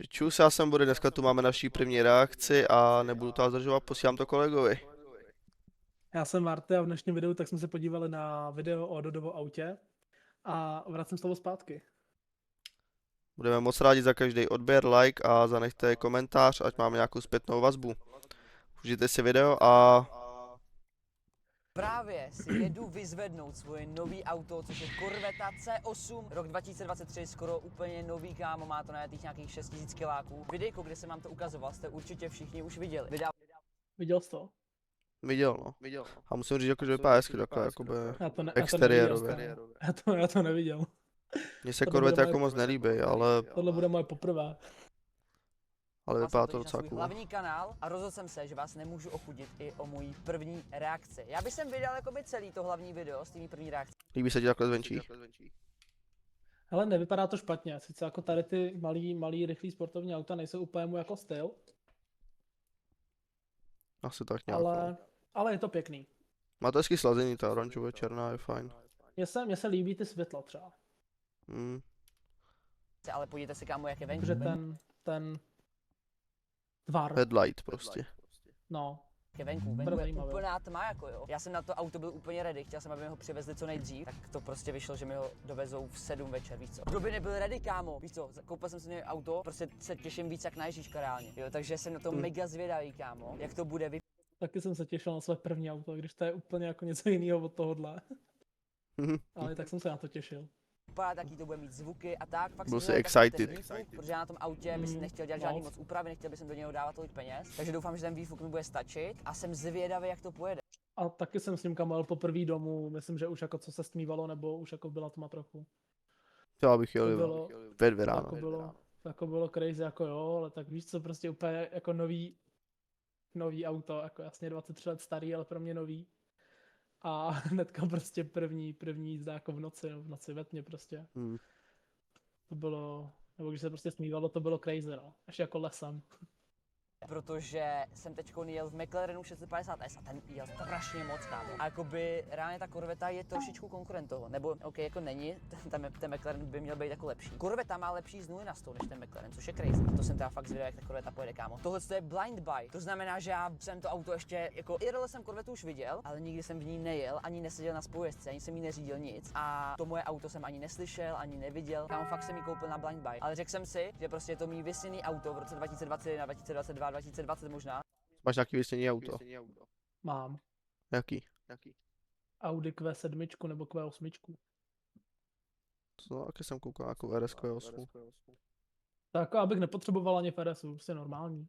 Čus, já jsem Bude, dneska tu máme naší první reakci a nebudu to zdržovat, posílám to kolegovi. Já jsem Marty a v dnešním videu tak jsme se podívali na video o Dodovo autě a vracím slovo zpátky. Budeme moc rádi za každý odběr, like a zanechte komentář, ať máme nějakou zpětnou vazbu. Užijte si video a Právě si jedu vyzvednout svoje nový auto, což je Corvetta C8, rok 2023, skoro úplně nový, kámo, má to najetých nějakých 6000 kiláků. Videjko, kde jsem vám to ukazoval, jste určitě všichni už viděli. Viděl jsi to? viděl no. A musím říct, že vypadá hezky takhle, jakoby exteriérově. Já to neviděl. Mně se Tohle Corvette bude jako moje- moc nelíbí, ale Tohle bude moje poprvé. vypadá to totiž na docela svůj cool. hlavní kanál a rozhodl jsem se, že vás nemůžu ochudit i o můj první reakci. Já bych sem vydal jakoby celý to hlavní video s tím první reakcí. Líbí se ti takhle zvenčí? Hele, nevypadá to špatně, sice jako tady ty malý, rychlý sportovní auta nejsou úplně můj jako styl, Asi tak nějak. no. ale je to pěkný. Má to hezky slazený, ta oranžově černá je fajn. Mně se líbí ty světla třeba, Hmm. Ale podívejte se, kámo, jak je venku. protože ten tvar, Headlight prostě. no, Je venku Bude je zajímavé. úplná tma, jako jo. Já jsem na to auto byl úplně ready, chtěl jsem, aby mi ho přivezli co nejdřív, tak to prostě vyšlo, že mi ho dovezou v 7 večer, víš co. Kdo by nebyl ready, kámo, víš co, koupil jsem si něj auto, prostě se těším víc jak na Ježíška reálně, jo, takže jsem na to mega zvědavý, kámo, jak to bude taky jsem se těšil na své první auto, když to je úplně jako něco jiného od tohohle, ale tak jsem se na to těšil. vypadat, jaký to bude mít zvuky a tak. Fakt Byl jsem jsi měl takový ten excited. výfuk, protože já na tom autě bych si nechtěl dělat žádný moc úpravy, nechtěl bych do něho dávat tolik peněz, takže doufám, že ten výfuk mi bude stačit a jsem zvědavý, jak to pojede. A taky jsem s ním kamal poprvé domů, myslím, že už jako co se stmívalo, nebo už jako byla tma trochu. Já bych To jel bylo, ve 2 ráno. jako bylo crazy, jako jo, ale tak víš co, prostě úplně jako nový auto, jako jasně 23 let starý, ale pro mě nový. A hnedka prostě první jízda jako v noci ve tmě prostě. To bylo, nebo když se prostě smívalo, to bylo crazy, no. Až jako lesem. Protože jsem teď jel v McLarenu 650S a ten jel strašně moc, kámo. A jakoby reálně ta Corvetta je trošičku konkurent toho, nebo ok, jako není, ten McLaren by měl být jako lepší. Corvetta má lepší z 0 na 100 než ten McLaren, což je crazy. To jsem teda fakt zvědavý, jak ta Corvetta pojede, kámo. Tohle je blind buy, to znamená, že já jsem to auto ještě, jako IRL jsem Corvettu už viděl, ale nikdy jsem v ní nejel, ani neseděl na spolujezdce, ani jsem jí neřídil nic. A to moje auto jsem ani neslyšel, ani neviděl. Kámo, fakt jsem ji koupil na blind buy. Ale řekl jsem si, že prostě je to mý vysněný auto v roce 2021, 2022, 2020 možná. Máš nějaký vysněný auto? Mám Jaký? Audi Q7 nebo Q8. Co, taky jsem koukal jako RS Q8. Tak jako abych nepotřeboval ani FRSu, prostě normální.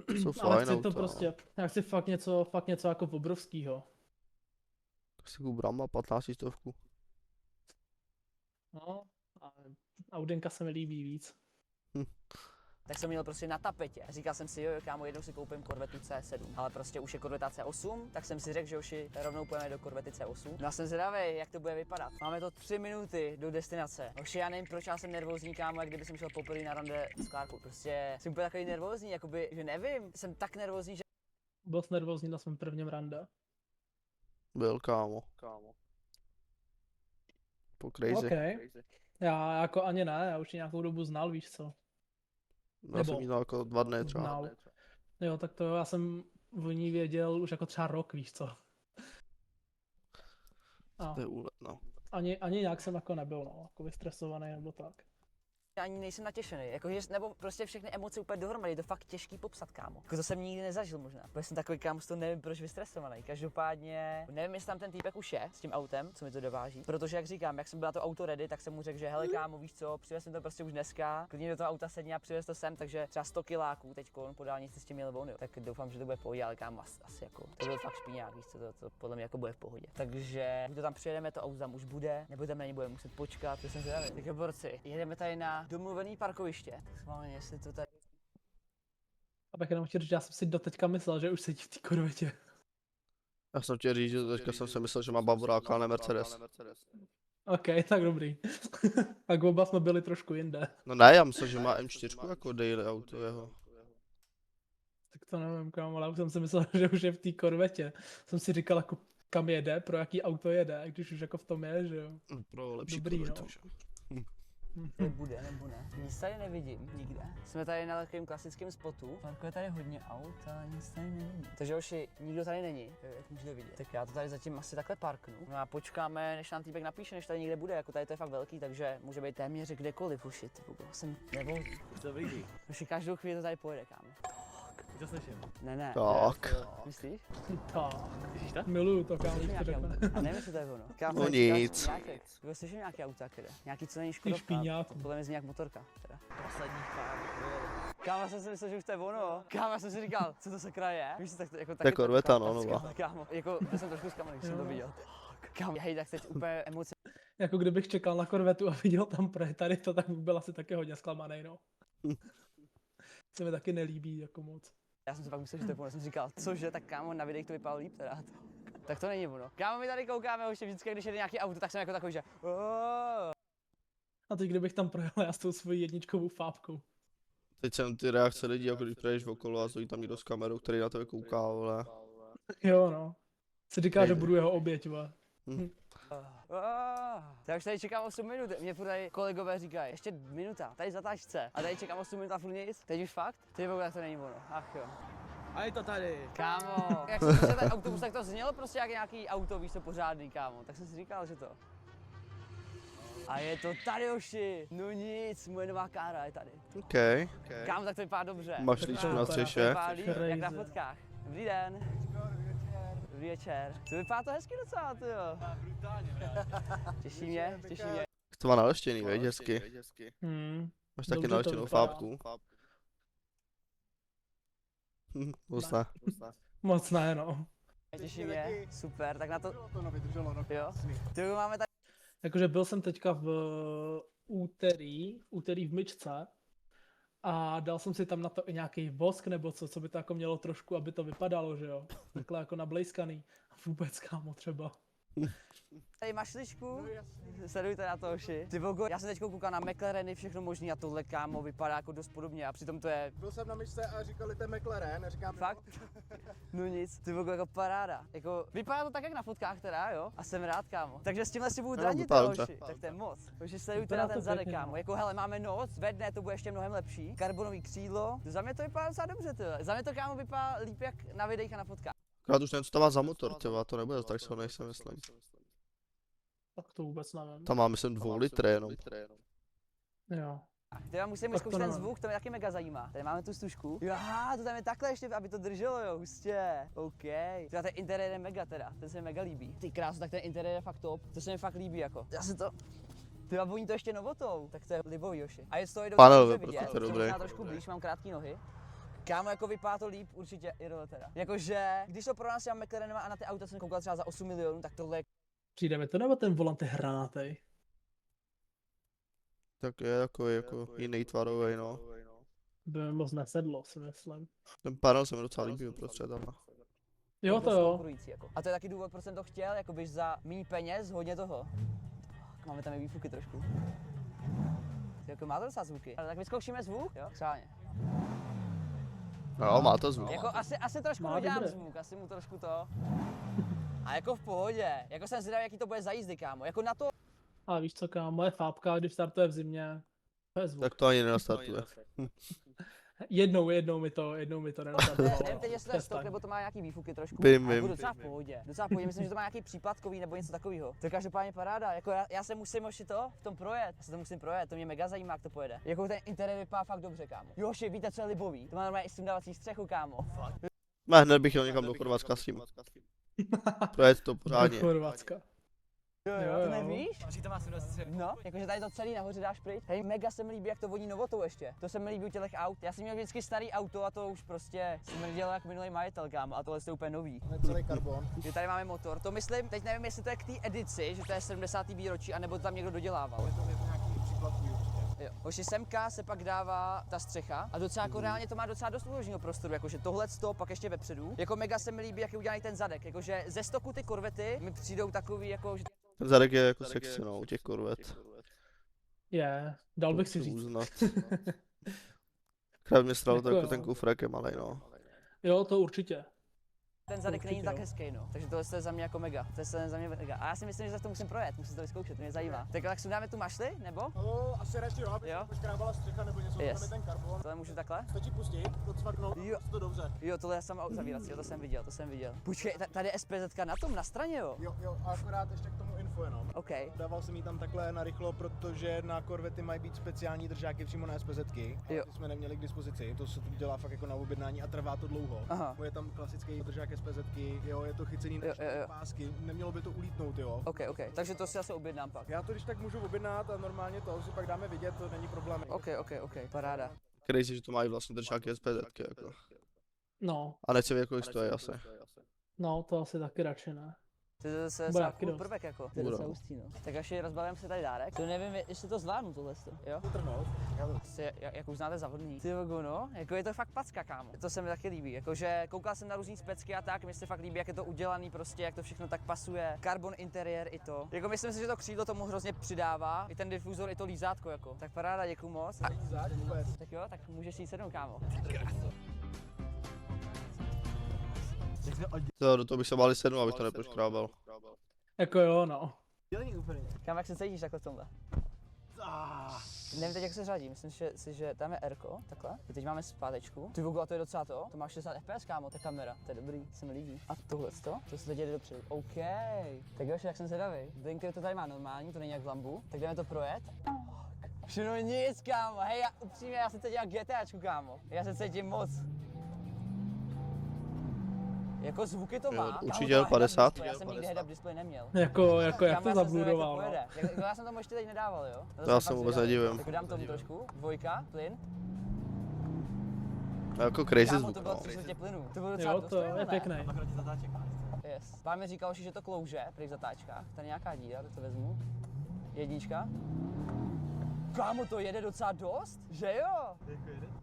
Jsou Ale fajn chci auta. to prostě, já chci fakt něco jako obrovskýho. Tak si Brahma 15 stovku. No, a Audinka se mi líbí víc. Tak jsem měl prostě na tapetě. Říkal jsem si, jo, kámo, jednou si koupím Corvettu C7, ale prostě už je Corvetta C8, tak jsem si řekl, že už rovnou půjdeme do Corvety C8. No a jsem zvědavý, jak to bude vypadat. Máme to 3 minuty do destinace. Oši, já nevím, proč já jsem nervózní, kámo, jak kdyby jsem šel poprvé na rande s Klárkou. Prostě jsem byl takový nervózní, jakoby, že nevím, jsem tak nervózní, že Byl jsi nervózní na svém prvním rande. Byl, kámo. Po crazy. OK. Já jako ani ne, já už ji nějakou dobu znal, víš co. Já jsem jí dal jako 2 dny třeba. Znal. Jo, tak to já jsem o ní věděl už jako třeba rok, víš co. A To je úlet, no. ani nějak jsem jako nebyl, no, jako vystresovaný nebo tak. ani nejsem natěšený, jako, nebo prostě všechny emoce úplně dohromady, je to fakt těžký popsat, kámo. Jako to jsem nikdy nezažil možná, protože jsem takový, kámo, z toho nevím proč vystresovaný. Každopádně nevím, jestli tam ten týpek už je s tím autem, co mi to dováží, protože jak říkám, jak jsem byl na to auto ready, tak jsem mu řekl, že hele kámo, víš co, přivez jsem to prostě už dneska, klidně do toho auta sedni a přivez to sem, takže třeba 100 kiláků teď po dálnici s tím měl on, jo. Tak doufám, že to bude v pohodě, ale kámo, asi jako, to byl fakt špíňák, víš co, to podle mě jako bude v pohodě. Takže buď to tam přijedeme, to auto tam už bude, nebo tam na ně budeme muset počkat, to jsem zvědavý. Takže borci, jedeme tady na domluvený parkoviště. Tak schválně, jestli to tady... Abych jenom chtěl říct, já jsem si doteďka myslel, že už sedí v té Corvetě. Já jsem chtěl říct, že teďka jsem si myslel, že má Bavoráka, ale ne Mercedes. OK, tak dobrý. Tak oba jsme byli trošku jinde. No ne, já myslím, že má M4 jako daily auto jeho. Tak to nevím, kam, ale už jsem si myslel, že už je v té Corvetě. Jsem si říkal, jako kam jede, pro jaký auto jede, když už jako v tom je, že jo. Pro lepší Dobrý, Corvettu, no. že? To bude, nebo ne? Nic tady nevidím, nikde. Jsme tady na takovém klasickém spotu. Je tady hodně aut, ale nic tady nevidím. Takže už nikdo tady není, jak můžete vidět. Tak já to tady zatím asi takhle parknu. No a počkáme, než nám týpek napíše, než tady někde bude. Jako tady to je fakt velký, takže může být téměř kdekoliv už. Jsem nervózní. Už to blíží. Už každou chvíli to tady pojede, kámo. To slyším. Ne. Tak. Myslíš? Tak, Slyšíš to? miluju to, kámo, Slyším když to nějaký řekne. auto. A nevím, jestli to je ono. Kámo, No tady říkáš nic. nějaký- Jako slyším nějaký auta, které. Nějaký, co není Škodovka. špíňáku. Podle mě zní jak motorka. Teda. Posledních pár. Kámo, já jsem si myslel, že už to je ono. Kámo, já jsem si říkal, co to sakra je? Víš, tak jako To je Corvette, no, nová. Kámo, jako, já jsem trošku zklamaný, když jsem to viděl. Kámo, hej, tak teď úplně emoce. Jako kdybych čekal na korvetu a viděl tam tady to, tak bych byl asi taky hodně zklamaný, no. Se mi taky nelíbí jako moc. Já jsem si pak myslel, že to je ono, já jsem si říkal, cože, tak kámo, na videích to vypadalo líp teda. Tak to není ono. Kámo, my tady koukáme už vždycky, když jede nějaký auto, tak jsem jako takový, že A teď kdybych tam projel já s tou svojí jedničkovou fábkou. Teď jsem ty reakce lidí, jako když přejdeš okolo a stojí tam někdo s kamerou, který na tebe kouká, vole. Jo, no. Si říká, že budu jeho oběť, vole. Já už tady čekám 8 minut, mě furt tady kolegové říkají, ještě minuta, tady zatáčce. A tady čekám 8 minut a furt nic. Teď už fakt? Ty vole, to není ono, ach jo. A je to tady. Kámo, jak jsem slyšel ten autobus, tak to znělo prostě jak nějaký auto, víš co, pořádný, kámo. Tak jsem si říkal, že to. A je to tady, oši. No nic, moje nová kára je tady. OK. Kámo, tak to vypadá dobře. Máš Tak líčku to na vypadá střeše. Vypadá líp, jak na Crazy. fotkách. Dobrý den. Dobrý večer. To vypadá to hezky docela, ty jo. Brutálně, Těší mě, těší mě. To má naleštěný, veď, hezky. Máš taky Dobře to naleštěnou vypadá. fábku. Hustá. Moc ne, no. Těší mě, super, tak na to, To vydrželo rok. jo. Ty jo, máme tady. Jakože byl jsem teďka v úterý v myčce a dal jsem si tam na to i nějaký vosk nebo co by to jako mělo trošku, aby to vypadalo, že jo. Takhle jako nablejskaný. A vůbec, kámo, třeba. Tady mašličku, sledujte na to, oši. Ty vogo, já jsem teď koukal na McLareny, všechno možný a tohle, kámo, vypadá jako dost podobně a přitom to je Byl jsem na myšce a říkali, to je McLaren, a říkám, fakt, no nic, ty vogo, jako paráda. Jako, vypadá to tak, jak na fotkách teda, jo, a jsem rád, kámo. Takže s tímhle si budu No, dranit, vypadá oši, dobře. tak to je moc. Takže sledujte Vypadá na to ten zadek, pěkně, kámo. no. Jako, hele, máme noc, ve dne to bude ještě mnohem lepší, karbonový křídlo, za mě to vypadá docela dobře, ty. Za mě to, kámo, vypadá líp jak na videích a na fotkách. Akorát už nevím, co to má za motor, tyva, to nebude tak silnej, si myslím. Tak to vůbec nevím. Tam má, myslím, 2 litry jenom. Jo. Teda musím Tak to vyzkoušet ten nevím. zvuk, to mě taky mega zajímá. Tady máme tu stužku. Jo, aha, to tam je takhle ještě, aby to drželo, jo, hustě. OK. Teda ten interiér je mega teda, ten se mi mega líbí. Ty krásu, tak ten interiér je fakt top, to se mi fakt líbí jako. Já si to... Ty a voní to ještě novotou, tak to je libový, Joši. A je z toho i Panel dobře je vidět, prostě protože dobrý. možná trošku blíž, mám krátké nohy. Kámo, jako vypadá to líp, určitě i dole teda. Jakože, když to porovnám s těma McLarenama a na ty auta jsem koukal třeba za 8 milionů, tak tohle je Přijde mi to, nebo ten volant je hranátej? Tak je takový jako jiný tvarový, no. By mi moc nesedlo, si myslím. Ten panel se mi docela líbí uprostřed tam. Jo, to dost jo. konkurující, jako. A to je taky důvod, proč jsem to chtěl, jako byš za méně peněz, hodně toho. Tak máme tam i výfuky trošku. Jako má to docela zvuky. Ale tak vyzkoušíme zvuk, jo? Schválně. No, má to zvuk. Jako asi trošku Má udělám dobré. zvuk, asi mu trošku to. A jako v pohodě. Jako jsem zvědavý, jaký to bude za jízdy, kámo. Jako na to, Ale víš co, kámo, moje fábka, když startuje v zimě, to je zvuk. Tak to ani nenastartuje. Jednou mi to nenastartovalo. nevím teď, jestli to je stok, Přestaň. nebo to má nějaký výfuky trošku. Vím, ale vím. budu docela v pohodě. Docela v pohodě, myslím, že to má nějaký příplatkový nebo něco takového. To je každopádně paráda. Jako já se musím ještě to v tom projet. Já se to musím projet, to mě mega zajímá, jak to pojede. Jako ten interiér vypadá fakt dobře, kámo. Joši, víte, co je libový? To má normálně i sundávací střechu, kámo. Ne, hned bych jel někam do Chorvatska s tím. Projet to pořádně. Do Chorvatska. Jo, Jo, to jo. nevíš? Říct to má 70. No, jakože tady to celý nahoře dáš pryč. Tady mega se mi líbí, jak to voní novotou ještě. To se mi líbí u těch aut. Já jsem měl vždycky starý auto a to už prostě smrdělo jak minulý majitel, kámo. A tohle je úplně nový. celý karbon. Že tady máme motor. To myslím, teď nevím, jestli to je k té edici, že to je 70. výročí, anebo to tam někdo dodělával. Je to nějaký příplatný určitě. Jo. Hoši, semka se pak dává ta střecha a docela jako reálně to má docela dost uloženého prostoru, jakože tohleto, pak ještě vepředu. Jako mega se mi líbí, jak je udělaný ten zadek, jakože ze stoku ty korvety mi přijdou takový, jako že Ten zadek je jako sexy, no, u těch korvet. Je, dal bych si říct. Uznat. Krát mě stralo to Jako jako jo. ten kufrek je malej, no. Jo, to určitě. Ten zadek není Určitě, tak jo. hezký, no. Takže tohle je za mě jako mega. To je za mě mega. A já si myslím, že to musím projet, musím to vyzkoušet, to mě zajímá. Tak sundáme tu mašli, nebo? No, asi radši jo, aby Jo. se poškrábala střecha nebo něco, Yes. tam je ten karbon. Tohle můžu takhle? Stačí pustit, to cvaknout, Jo. to dobře. Jo, tohle je sama uzavírací, jo, to jsem viděl, Počkej, tady je SPZ na tom, na straně, jo? Jo, a akorát ještě k tomu info jenom. OK. Dával jsem jí tam takhle narychlo, protože na korvety mají být speciální držáky přímo na SPZky. Jo. Ty jsme neměli k dispozici, to se tu dělá fakt jako na objednání a trvá to dlouho. Aha. Je tam klasický držák SPZky, jo, je to chycený na Jo, čtyři jo. pásky, nemělo by to ulítnout, jo. OK. Takže to si asi objednám pak. Já to když tak můžu objednat a normálně to si pak dáme vidět, to není problém. OK, paráda. Crazy, že to mají vlastně držáky SPZky jako. No, A nechci vědět, kolik stojí asi. no, to asi taky radši ne. To je zase Bude docela taky cool dost. prvek jako. To je Bude. docela hustý, no. Tak až rozbalím si tady dárek. To nevím, jestli to zvládnu tohle, jo? Utrhnout. Jak už znáte zavodný. Ty vogo, no, jako je to fakt packa, kámo. To se mi taky líbí, jakože koukal jsem na různý specky a tak, mi se fakt líbí, jak je to udělaný prostě, jak to všechno tak pasuje. Carbon interiér i to. Jako myslím si, že to křídlo tomu hrozně přidává, i ten difuzor, i to lízátko jako. Tak paráda, děkuju moc. Lízák vůbec. Tak jo, tak můžeš jít sednout, kámo. To, do toho bych se bál sednout, abych to neproškrábal. Jako jo, no. Kam, jak se cítíš takhle v tomhle? Nevím teď, jak se řadí, myslím že tam je Rko, takhle. A teď máme zpátečku. Ty vogo, a to je docela to máš 60 fps, kámo, ta kamera, to je dobrý, se mi líbí. A tohle to se teď jede dopředu, OK. Tak jo, jak jsem zvědavý. Blinker to tady má normální, to není jak v Lambu, tak jdeme to projet. Všechno nic, kámo, hej, upřímně, já se cítím jak GTAčku, kámo, já se cítím moc. Jako zvuky to Jo, má, kámo, určitě to má head-up 50. display, já jsem nikdy head-up display neměl. Jako jak Kámo, to já jsem zvědavý, zabludoval, jak to no. pojede. Já jsem tomu ještě teď nedával, jo? To já fakt jsem vůbec zvědavý. nedivím. Tak dám tomu trošku, dvojka, plyn. Jako crazy Kámo, zvuk, to bylo no. 3 čtvrtě plynu. To bylo docela Jo, dost, to ne? je pěkný. Yes. Pán mi říkal, že to klouže při zatáčkách. Tady nějaká díra, to vezmu. Jednička. Kámo, to jede docela dost, že jo?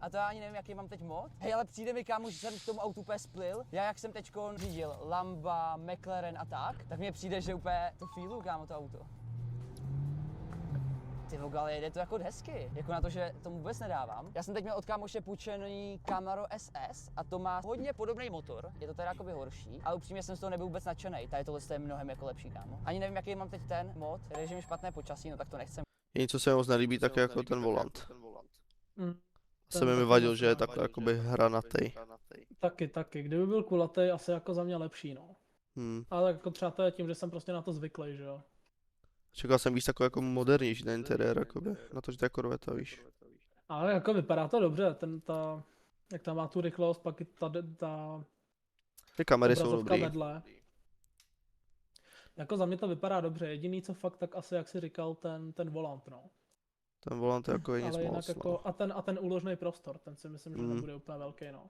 A to já ani nevím, jaký mám teď mod. Hej, ale přijde mi, kámo, že jsem k tomu autu úplně splil. Já jak jsem teďko řídil Lamba, McLaren a tak mně přijde, že úplně to feelu, kámo, to auto. Ty vogo, ale jede to jako hezky, jako na to, že tomu vůbec nedávám. Já jsem teď měl od kámoše půjčený Camaro SS a to má hodně podobný motor, je to teda jakoby horší, ale upřímně jsem z toho nebyl vůbec nadšenej, tady tohle je mnohem jako lepší, kámo. Ani nevím, jaký mám teď ten mod, režim špatné počasí, no tak to nechcem. Jediné, co se mi moc nelíbí, tak je jako ten volant. Mm. Se mi vadil, že je takhle jakoby hranatý. Taky. Kdyby byl kulatý, asi jako za mě lepší, no. Ale jako třeba to je tím, že jsem prostě na to zvyklý, že jo. Čekal jsem víc takový jako modernější ten interiér, jakoby, na to, že to je korveta, víš. Ale jako vypadá to dobře, jak tam má tu rychlost, pak i ta Ty kamery jsou obrazovka dobrý. vedle. Jako za mě to vypadá dobře, jediný co fakt, tak asi jak si říkal, ten volant, no. Ten volant je jako je nic Ale jinak moc, jako, no. a ten úložný prostor, ten si myslím, že nebude úplně velký, no.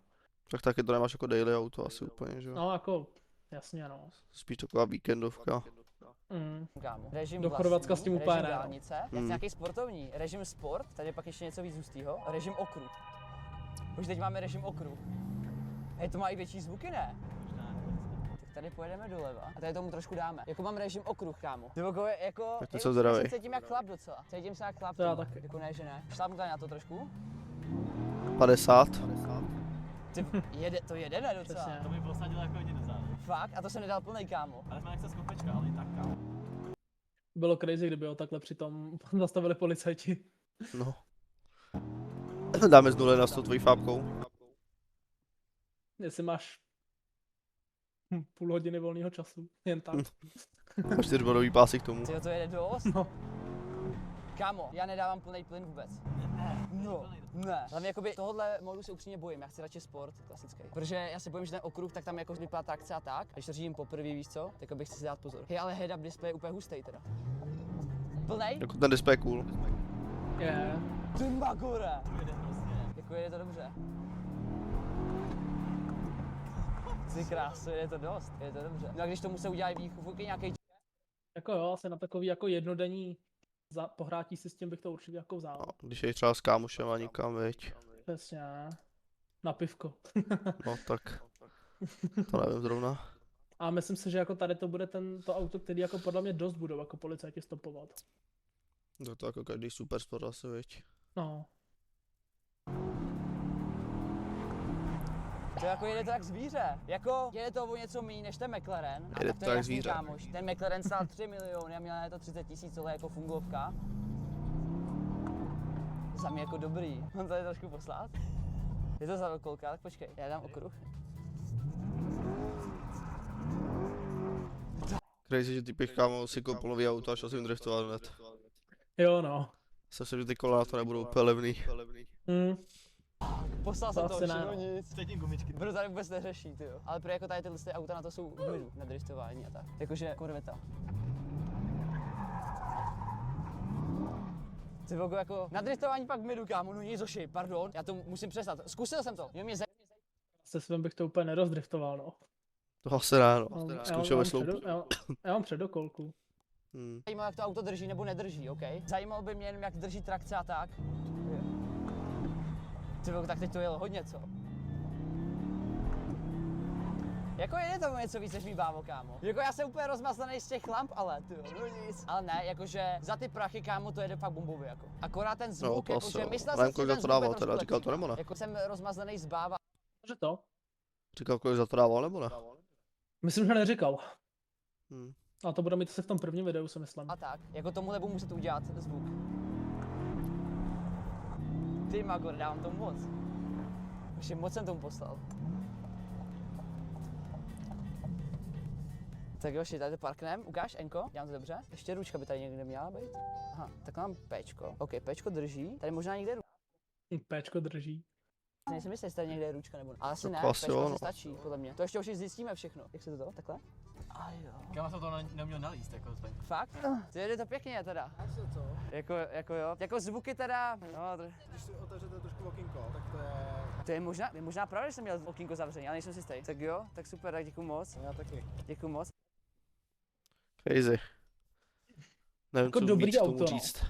Tak taky to nemáš jako daily auto asi úplně, že jo. No jako, jasně, no. Spíš taková víkendovka. Kámo. Režim Do vlastní, Chorvatska s tím úplně režim ne, no. dálnice, já chci nějaký sportovní, režim sport, tady je pak ještě něco víc hustýho, režim okruh. Už teď máme režim okruh. Hej, to má i větší zvuky, ne? Tak tady pojedeme doleva a tady tomu trošku dáme. Jako mám režim okruh, kámo. Ty vogo, jako, Tak to jsem zdravý. se cítím jak chlap docela. Cítím se jak chlap. To já kámo. taky. Jako ne, že ne. Šlápnu tady na to trošku. 50. Ty, to jede, ne docela. Přesně. To by posadilo jako jediný závěr. Fakt? A to jsem nedal plný, kámo. Ale jsme nechce skupečka, ale i tak kámo. Bylo crazy, kdyby ho takhle přitom zastavili policajti. No. Dáme z 0 na 100 tvojí fábkou. Jestli máš půl hodiny volného času, jen tak. A 4bodový pásy k tomu. Tyjo, to jede dost. No. Kámo, já nedávám plný plyn vůbec. No, ne. Hlavně jakoby tohohle modu se upřímně bojím, já chci radši sport, klasický. Protože já se bojím, že ten okruh, tak tam jako vypadá trakce a tak. A když to řídím poprvé, víš co, tak bych si dát pozor. Hej, ale head-up display je úplně hustý teda. Plnej? Jako ten display je cool. Je. Ty magore! To jede hrozně. Jako jede to dobře. Ty krásu, jede to dost, jede to dobře. No a když tomu se udělají výchůvky nějaký Jako jo, asi na takový jako jednodenní pohrátí si s tím bych to určitě jako vzal. No, když je třeba s kámošem a nikam, veď. Přesně. Na pivko. No tak. To nevím zrovna. A myslím si, že jako tady to bude to auto, který jako podle mě dost budou jako policajti stopovat. To jako každý super sport asi, veď. No. To jako jede to jak zvíře. Jako jede to o něco méně než ten McLaren. A Jede tak to je jak jasný, zvíře. kámoš. Ten McLaren stál 3 miliony a měl na to 30 000, tohle je jako fungovka. Za mě jako dobrý. Mám tady trošku poslat? Je to za kolka, tak počkej, já dám okruh. Crazy, že typek kámo si koupil nový auto a šel si jim driftovat hned. Jo no. Jsem si, že ty kola na to nebudou úplně levný. Poslal jsem To to, asi ne, všechno no. nic. Předtím gumičky. Kdo tady vůbec neřeší, ty jo. Ale pro jako tady tyhle auta na to jsou v midu, na driftování a tak. Jakože Corvetta. Ty vogo, jako na driftování pak v midu, kámo, no nic zoši, pardon, já to musím přestat. Zkusil jsem to, jo, mě Se svým bych to úplně nerozdriftoval, no. To asi ne, no. Já Zkoušel ve sloupu. já mám předokolku. zajímalo, jak to auto drží nebo nedrží, OK? Zajímalo by mě jenom, jak drží trakce a tak. Ty vogo, tak teď to jelo hodně, co? Jako jede to něco víc než mý bávo, kámo. Jako já jsem úplně rozmazlený z těch lamp, ale ty no nic. Ale ne, jakože za ty prachy, kámo, to jede fakt bombově, jako. Akorát ten zvuk, No, to jakože asi, myslel nevím, jsem si, kolik že za ten to zvuk dával je teda, trošku říkal to lepší, nebo ne? Jako jsem rozmazlený z báva. Že to? Říkal, kolik za to dával nebo ne? Myslím, že neříkal. Hm. A to bude mít asi v tom prvním videu, si myslím. A tak, jako tomuhle budu muset udělat zvuk. Ty Magor, dávám tomu moc. Ještě moc jsem tomu poslal. Tak jo, tady to parknem, ukáž, Enko, dělám to dobře. Ještě ručka by tady někde měla být. Aha, tak mám Pčko. OK, Pčko drží, tady možná někde je ručka. Péčko drží. Nejsem jistý, jestli tady někde je ručka nebo ne. Ale asi Tak ne, asi Pčko jo, asi no. stačí, podle mě. To ještě už zjistíme všechno. Jak se to? Takhle? A jo. Kámo jsem to neuměl nalíst, jako zbaň. Fakt? Ty jede to pěkně teda. Jako jo. Jako zvuky teda, no, Když si otevřete trošku okýnko, tak to je... to je možná pravda, že jsem měl okýnko zavřený, ale nejsem si jistý. Tak jo, tak super, tak děkuju moc. Já taky. Děkuju moc. Crazy. Nevím, Jako co dobrý víc k tomu auto, no. říct.